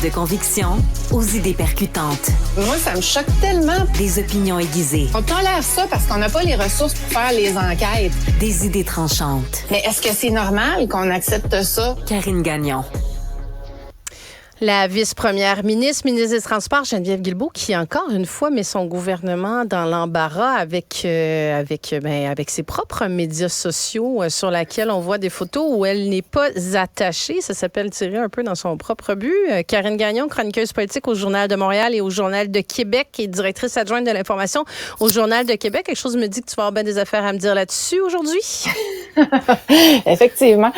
de conviction aux idées percutantes. Moi, ça me choque tellement. Des opinions aiguisées. On tolère ça parce qu'on n'a pas les ressources pour faire les enquêtes. Des idées tranchantes. Mais est-ce que c'est normal qu'on accepte ça? Karine Gagnon. La vice-première ministre des Transports, Geneviève Guilbeault, qui encore une fois met son gouvernement dans l'embarras avec ses propres médias sociaux sur lesquels on voit des photos où elle n'est pas attachée. Ça s'appelle tirer un peu dans son propre but. Karine Gagnon, chroniqueuse politique au Journal de Montréal et au Journal de Québec et directrice adjointe de l'information au Journal de Québec. Quelque chose me dit que tu vas avoir bien des affaires à me dire là-dessus aujourd'hui. Effectivement.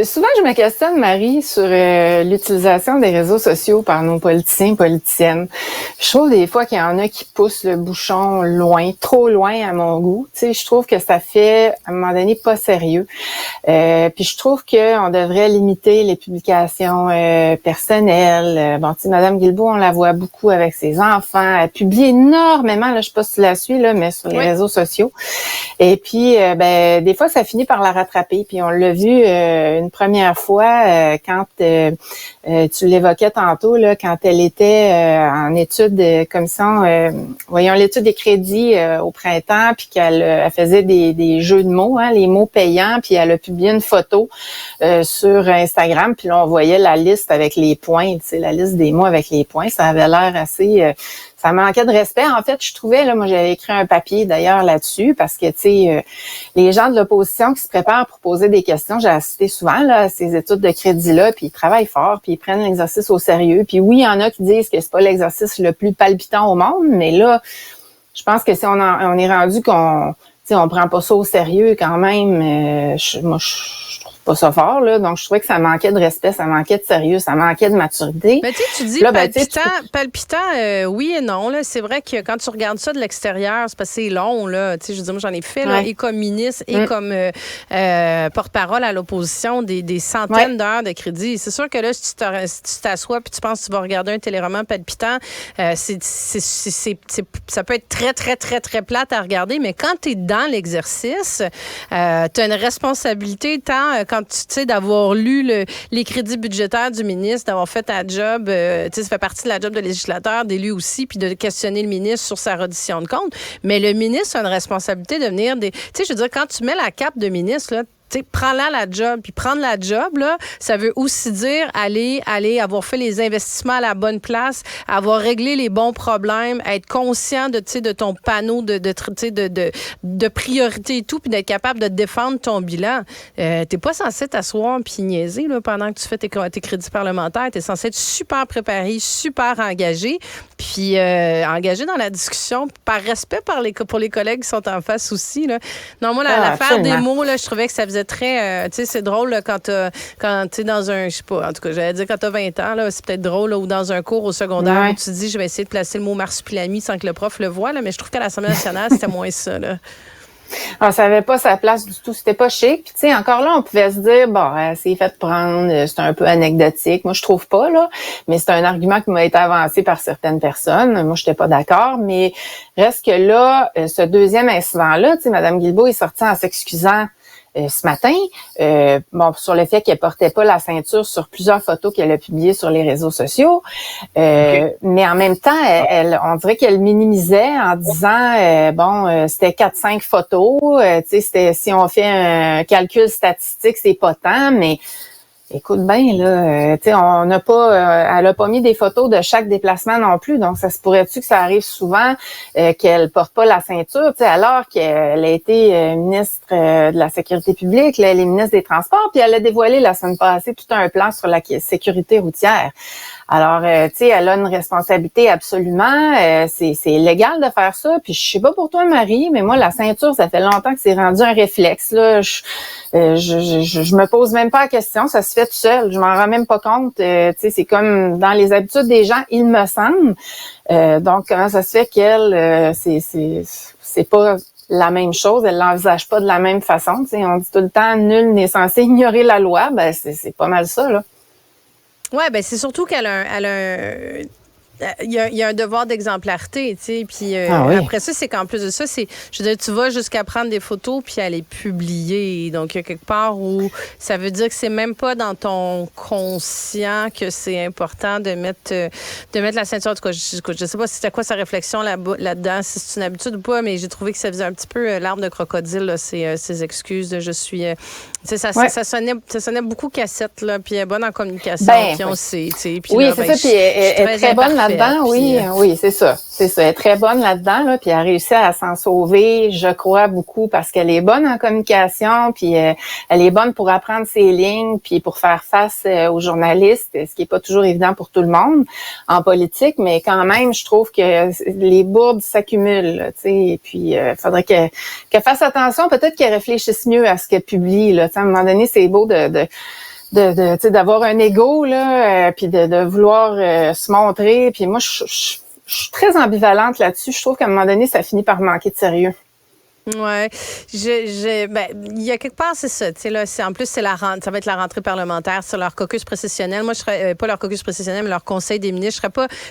Souvent, je me questionne, Marie, sur l'utilisation des réseaux sociaux par nos politiciens et politiciennes. Je trouve des fois qu'il y en a qui poussent le bouchon loin, trop loin à mon goût. Tu sais, je trouve que ça fait, à un moment donné, pas sérieux. Puis je trouve qu'on devrait limiter les publications personnelles. Bon, tu sais, Mme Guilbeault, on la voit beaucoup avec ses enfants. Elle publie énormément, là, je sais pas si tu la suis, là, mais sur les réseaux sociaux. Et puis, des fois, ça finit par la rattraper. Puis on l'a vu une première fois quand tu l'évoquais tantôt, là, quand elle était en études de commission, l'étude des crédits au printemps, puis qu'elle faisait des jeux de mots, les mots payants, puis elle a publié une photo sur Instagram, puis là, on voyait la liste avec les points, tu sais, la liste des mots avec les points. Ça avait l'air assez... ça manquait de respect. En fait, je trouvais, là, moi, j'avais écrit un papier d'ailleurs là-dessus parce que, tu sais, les gens de l'opposition qui se préparent pour poser des questions, j'ai assisté souvent là à ces études de crédit-là, puis ils travaillent fort, puis ils prennent l'exercice au sérieux. Puis oui, il y en a qui disent que c'est pas l'exercice le plus palpitant au monde, mais là, je pense que si on est rendu qu'on, tu sais, on prend pas ça au sérieux quand même, je trouve pas ça fort, là. Donc, je trouvais que ça manquait de respect, ça manquait de sérieux, ça manquait de maturité. Mais tu dis là, palpitant, oui et non. Là. C'est vrai que quand tu regardes ça de l'extérieur, c'est parce que c'est long, là. Tu sais, je veux dire, moi, j'en ai fait, là, et comme ministre, et comme porte-parole à l'opposition, des centaines d'heures de crédit. C'est sûr que là, si tu t'assois puis tu penses que tu vas regarder un téléroman palpitant, ça peut être très, très, très, très plate à regarder, mais quand tu es dans l'exercice, tu as une responsabilité tant quand tu sais d'avoir lu les crédits budgétaires du ministre, d'avoir fait ta job, tu sais, ça fait partie de la job de législateur, d'élu aussi, puis de questionner le ministre sur sa reddition de comptes. Mais le ministre a une responsabilité de venir tu sais, je veux dire, quand tu mets la cape de ministre, là, tu sais, prends-la la job. Puis prendre la job, là, ça veut aussi dire aller avoir fait les investissements à la bonne place, avoir réglé les bons problèmes, être conscient de ton panneau de priorité et tout, puis d'être capable de défendre ton bilan. T'es pas censé t'asseoir puis niaiser là, pendant que tu fais tes crédits parlementaires. T'es censé être super préparé, super engagé, puis engagé dans la discussion, par respect pour les collègues qui sont en face aussi. Là. Non, moi, l'affaire des mots, là, je trouvais que ça faisait très... tu sais, c'est drôle là, quand t'es dans un... Je sais pas, en tout cas, j'allais dire quand t'as 20 ans, là, c'est peut-être drôle, là, ou dans un cours au secondaire où tu te dis, je vais essayer de placer le mot marsupilami sans que le prof le voie, là, mais je trouve qu'à l'Assemblée nationale, c'était moins ça, là. Alors, ça avait pas sa place du tout, c'était pas chic. Puis tu sais, encore là, on pouvait se dire bon, c'est fait prendre, c'est un peu anecdotique. Moi, je trouve pas là, mais c'est un argument qui m'a été avancé par certaines personnes. Moi, j'étais pas d'accord, mais reste que là, ce deuxième incident-là, tu sais, Mme Guilbeault est sortie en s'excusant ce matin, sur le fait qu'elle portait pas la ceinture sur plusieurs photos qu'elle a publiées sur les réseaux sociaux, mais en même temps, on dirait qu'elle minimisait en disant c'était 4-5 photos, tu sais, si on fait un calcul statistique, c'est pas tant, mais écoute bien, là, tu sais, on n'a pas, elle a pas mis des photos de chaque déplacement non plus, donc ça se pourrait-tu que ça arrive souvent qu'elle porte pas la ceinture, tu sais, alors qu'elle a été ministre de la Sécurité publique, là, elle est ministre des Transports, puis elle a dévoilé la semaine passée tout un plan sur la sécurité routière. Alors, tu sais, elle a une responsabilité absolument, c'est légal de faire ça, puis je sais pas pour toi, Marie, mais moi, la ceinture, ça fait longtemps que c'est rendu un réflexe, là, je me pose même pas la question, ça se fait tout seul, je m'en rends même pas compte, tu sais, c'est comme dans les habitudes des gens, il me semble, donc comment ça se fait qu'elle, c'est pas la même chose, elle l'envisage pas de la même façon, tu sais, on dit tout le temps, nul n'est censé ignorer la loi, ben c'est pas mal ça, là. Ouais, ben c'est surtout qu'elle a il y a un devoir d'exemplarité, tu sais. Puis Oui. après ça, c'est qu'en plus de ça, je veux dire, tu vas jusqu'à prendre des photos puis à les publier. Donc, il y a quelque part où ça veut dire que c'est même pas dans ton conscient que c'est important de mettre la ceinture. En tout cas, je sais pas si c'était quoi sa réflexion là-dedans, si c'est une habitude ou pas, mais j'ai trouvé que ça faisait un petit peu l'arme de crocodile, là, ces excuses de je suis... ça sonnait beaucoup cassette, là, puis elle est bonne en communication, puis on sait, tu sais. Oui, c'est ça, puis elle est très bonne là-dedans, oui, c'est ça. C'est ça, elle est très bonne là-dedans, là, puis elle a réussi à s'en sauver, je crois, beaucoup, parce qu'elle est bonne en communication, puis elle est bonne pour apprendre ses lignes, puis pour faire face aux journalistes, ce qui est pas toujours évident pour tout le monde en politique, mais quand même, je trouve que les bourdes s'accumulent, tu sais, et puis faudrait qu'elle fasse attention, peut-être qu'elle réfléchisse mieux à ce qu'elle publie, là, tu sais, à un moment donné, c'est beau d'avoir un ego là, puis de vouloir se montrer, puis moi je suis très ambivalente là-dessus. Je trouve qu'à un moment donné ça finit par manquer de sérieux. Ouais, il y a quelque part c'est ça, tu sais là, en plus c'est ça va être la rentrée parlementaire, c'est leur caucus précessionnel. Moi je serais pas leur caucus précessionnel, mais leur conseil des ministres.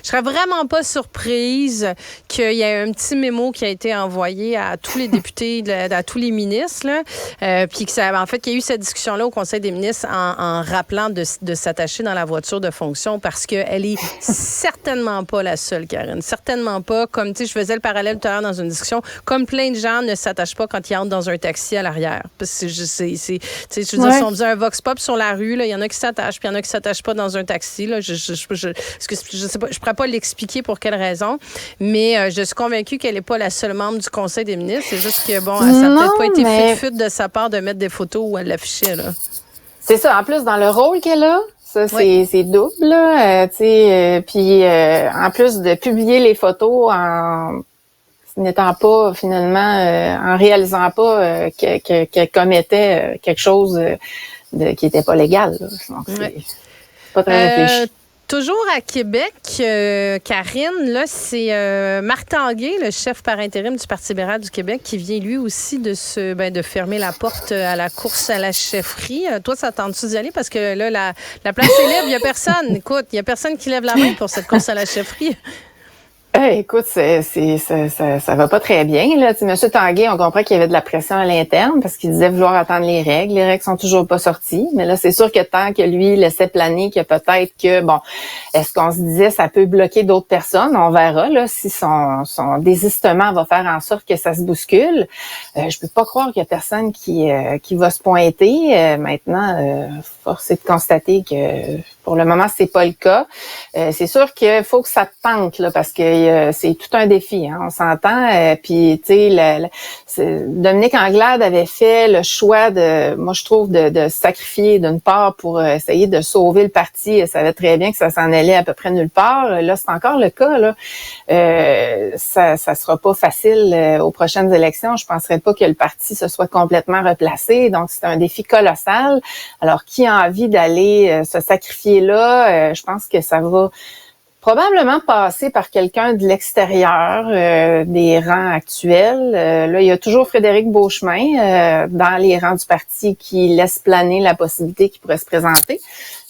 Je serais vraiment pas surprise qu'il y ait un petit mémo qui a été envoyé à tous les députés, à tous les ministres là, puis que ça, en fait, qu'il y a eu cette discussion là au conseil des ministres en rappelant de s'attacher dans la voiture de fonction parce que elle est certainement pas la seule, Karine, certainement pas. Comme tu sais, je faisais le parallèle tout à l'heure dans une discussion, comme plein de gens ne s'attachent pas quand ils entrent dans un taxi à l'arrière. Parce que je veux dire, si on faisait un vox pop sur la rue, il y en a qui s'attachent, puis il y en a qui s'attachent pas dans un taxi. Là, je sais pas, je pourrais pas l'expliquer pour quelle raison, mais je suis convaincue qu'elle est pas la seule membre du Conseil des ministres. C'est juste que bon, ça n'a peut-être pas été fut de sa part de mettre des photos où elle l'affichait là. C'est ça. En plus, dans le rôle qu'elle a, ça c'est double là. Puis en plus de publier les photos en n'étant pas finalement en réalisant pas qu'elle commettait quelque chose qui était pas légal. Là. Donc c'est pas très réfléchi. Toujours à Québec, Karine, là, c'est Marc Tanguay, le chef par intérim du Parti libéral du Québec, qui vient lui aussi de fermer la porte à la course à la chefferie. Toi, ça tente-tu d'y aller? Parce que là, la place est libre, il n'y a personne. Écoute, il n'y a personne qui lève la main pour cette course à la chefferie. Écoute, ça va pas très bien là. Tu sais, Monsieur Tanguay, on comprend qu'il y avait de la pression à l'interne parce qu'il disait vouloir attendre les règles. Les règles sont toujours pas sorties, mais là c'est sûr que tant que lui laissait planer que peut-être que est-ce qu'on se disait ça peut bloquer d'autres personnes, on verra là si son désistement va faire en sorte que ça se bouscule. Je peux pas croire qu'il y a personne qui va se pointer. Maintenant, force est de constater que pour le moment c'est pas le cas. C'est sûr qu'il faut que ça tente là parce que c'est tout un défi, hein, on s'entend. Puis, tu sais, Dominique Anglade avait fait le choix moi je trouve, de sacrifier d'une part pour essayer de sauver le parti. Elle savait très bien que ça s'en allait à peu près nulle part. Là, c'est encore le cas. Là, ça sera pas facile aux prochaines élections. Je penserais pas que le parti se soit complètement replacé. Donc, c'est un défi colossal. Alors, qui a envie d'aller se sacrifier là? Je pense que ça va probablement passer par quelqu'un de l'extérieur des rangs actuels. Là, il y a toujours Frédéric Beauchemin dans les rangs du parti qui laisse planer la possibilité qu'il pourrait se présenter.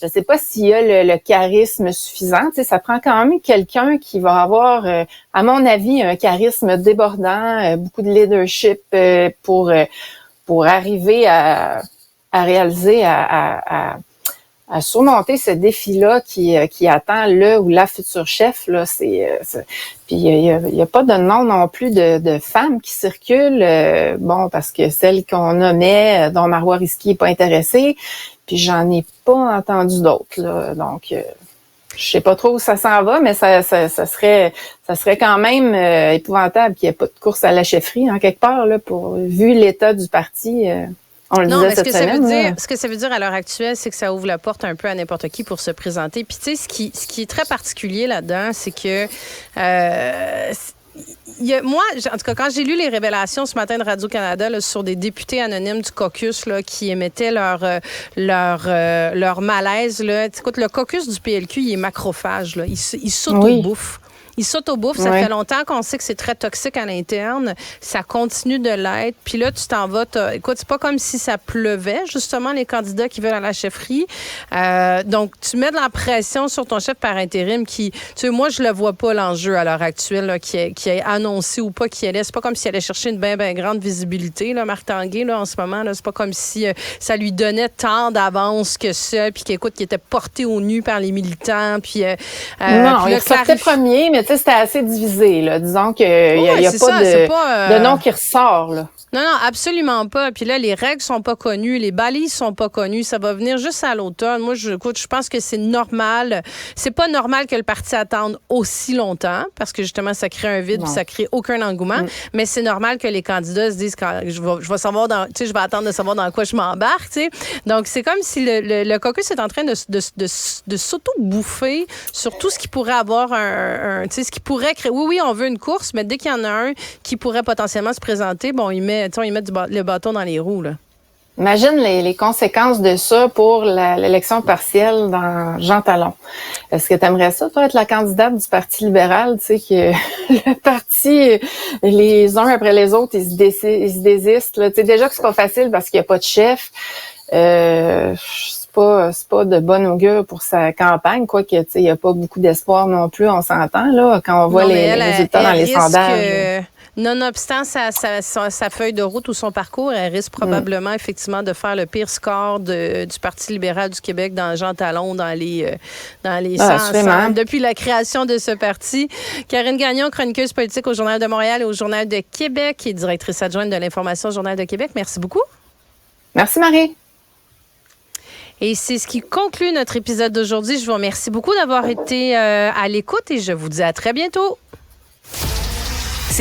Je ne sais pas s'il y a le charisme suffisant. Tu sais, ça prend quand même quelqu'un qui va avoir, à mon avis, un charisme débordant, beaucoup de leadership pour arriver à réaliser, à surmonter ce défi-là qui attend le ou la future chef. Là, puis il y a pas de nom non plus de femmes qui circulent. Parce que celle qu'on nommait, dont Marois Risky n'est pas intéressée, puis j'en ai pas entendu d'autres. Là, donc je sais pas trop où ça s'en va, mais ça serait quand même épouvantable qu'il n'y ait pas de course à la chefferie en quelque part là, vu l'état du parti. On le disait cette semaine. Ce que ça veut dire à l'heure actuelle, c'est que ça ouvre la porte un peu à n'importe qui pour se présenter. Puis tu sais, ce qui est très particulier là-dedans, c'est que moi, en tout cas, quand j'ai lu les révélations ce matin de Radio-Canada là, sur des députés anonymes du caucus là, qui émettaient leur malaise, là, écoute, le caucus du PLQ, il est macrophage. Là, il s'auto-bouffe. Ils s'auto-bouffent. Ça fait longtemps qu'on sait que c'est très toxique à l'interne. Ça continue de l'être. Puis là, tu t'en vas. Écoute, c'est pas comme si ça pleuvait, justement, les candidats qui veulent à la chefferie. Donc, tu mets de la pression sur ton chef par intérim qui, tu sais, moi, je le vois pas l'enjeu à l'heure actuelle, là, qui est annoncé ou pas qui allait. C'est pas comme s'il allait chercher une bien grande visibilité, là, Marc Tanguay, là, en ce moment. Là, c'est pas comme si ça lui donnait tant d'avance que ça, puis qu'il était porté au nu par les militants. Puis, non, il sortait premier, mais tu sais, c'était assez divisé, là. Disons qu'il n'y a pas de nom qui ressort, là. Non, absolument pas. Puis là, les règles sont pas connues, les balises sont pas connues. Ça va venir juste à l'automne. Moi, je pense que c'est normal. C'est pas normal que le parti attende aussi longtemps parce que justement, ça crée un vide, puis ça crée aucun engouement. Mais c'est normal que les candidats se disent quand je vais savoir tu sais, je vais attendre de savoir dans quoi je m'embarque, tu sais. Donc, c'est comme si le caucus est en train de s'auto-bouffer sur tout ce qui pourrait avoir tu sais, ce qui pourrait créer. Oui, on veut une course, mais dès qu'il y en a un qui pourrait potentiellement se présenter, bon, ils mettent le bâton dans les roues, là. Imagine les conséquences de ça pour l'élection partielle dans Jean Talon. Est-ce que tu aimerais ça, toi, être la candidate du Parti libéral, tu sais, que le parti, les uns après les autres, ils se désistent, là. Tu sais, déjà que c'est pas facile parce qu'il n'y a pas de chef. C'est pas de bon augure pour sa campagne, quoique, tu sais, il n'y a pas beaucoup d'espoir non plus, on s'entend, là, quand on voit les résultats dans les sondages. Nonobstant sa feuille de route ou son parcours, elle risque probablement effectivement de faire le pire score du Parti libéral du Québec dans Jean Talon, dans les 100 depuis la création de ce parti. Karine Gagnon, chroniqueuse politique au Journal de Montréal et au Journal de Québec et directrice adjointe de l'information au Journal de Québec. Merci beaucoup. Merci, Marie. Et c'est ce qui conclut notre épisode d'aujourd'hui. Je vous remercie beaucoup d'avoir été à l'écoute et je vous dis à très bientôt.